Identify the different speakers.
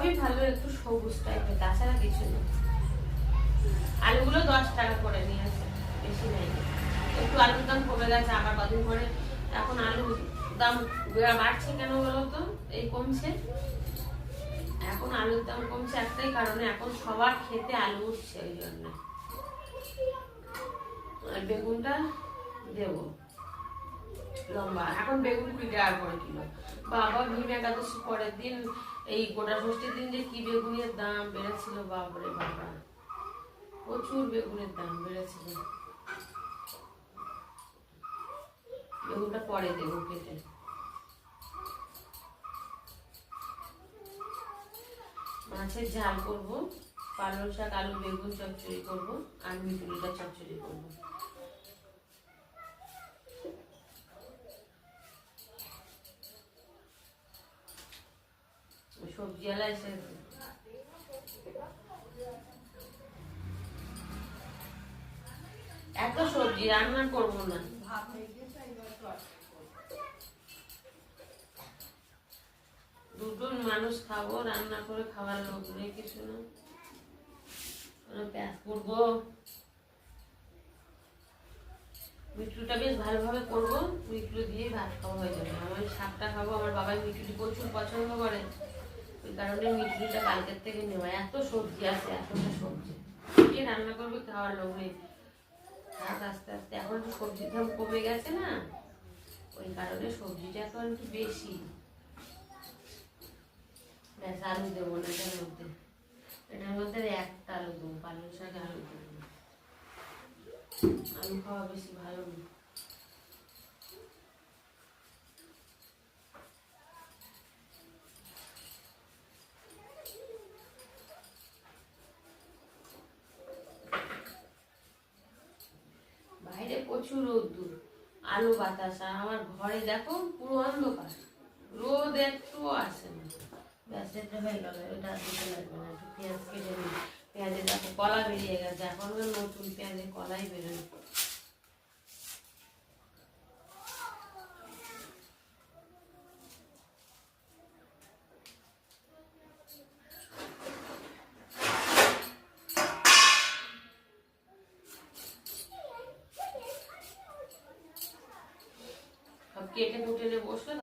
Speaker 1: সবই ভালো, একটু সবুজ টাইপের, তাছাড়া কিছু না। আলুগুলো 10 টাকা করে নিয়েছে, বেশি নেই। একটু আলুর দাম কমে গেছে আবার কদিন পরে। এখন আলুর দাম বাড়ছে কেন বলো তো? এই কমছে, এখন আলুর দাম কমছে একটাই কারণে, এখন সবার খেতে আলু উঠছে, ওই জন্য। আর বেগুনটা দেবো লম্বা, এখন বেগুন 20 টাকা করে কিলো। বাবা ভীম একাদশী পরের দিন, এই গোটা ষষ্ঠীর দিন যে কি বেগুনের দাম বেড়েছিল, বাপরে বাবা, প্রচুর বেগুনের দাম বেড়েছিল। বেগুনটা পরে দেবো কেটে। মাছের ঝাল করবো, পালং শাক আলু বেগুন চচ্চড়ি করবো, আর মিটুলিটা চচ্চড়ি করবো। সবজি আলা এসে এত সবজি রান্না করবো না, দুটো মানুষ খাবো, রান্না করে খাওয়ার লোক নেই কিছু না। পেঁয়াজ করবো, মিটুটা বেশ ভালোভাবে করবো, মিটু দিয়ে ভাত খাওয়া হয়ে যাবে। আমার শাকটা খাবো, আমার বাবা মিটুটি প্রচুর পছন্দ করে, ওই কারণে মিটুটা কালকের থেকে নেওয়া। এত সবজি আছে, এতটা সবজি কে রান্না করবে, খাওয়ার লোক নেই। ভাত আস্তে আস্তে, এখন তো সবজির দাম কমে গেছে না, ওই কারণে সবজিটা এখন একটু বেশি। ব্যাস আলু দেবো না এটার মধ্যে একটা আলু দেবো, পালং শাকে আলু দেবো, আলু খাওয়া বেশি ভালো না। বাইরে প্রচুর রোদ্দুর, আলো বাতাস, আর আমার ঘরে দেখো পুরো অন্ধকার, রোদ একটু আসে না। ব্যাস এটা হয়ে গেল, এটা দিতে লাগবে না। একটু পেঁয়াজ কেটে নিই, পেঁয়াজে দেখো কলা বেরিয়ে গেছে, এখন নতুন পেঁয়াজে কলাই বেরোয়। কেটে কুটে বসলো।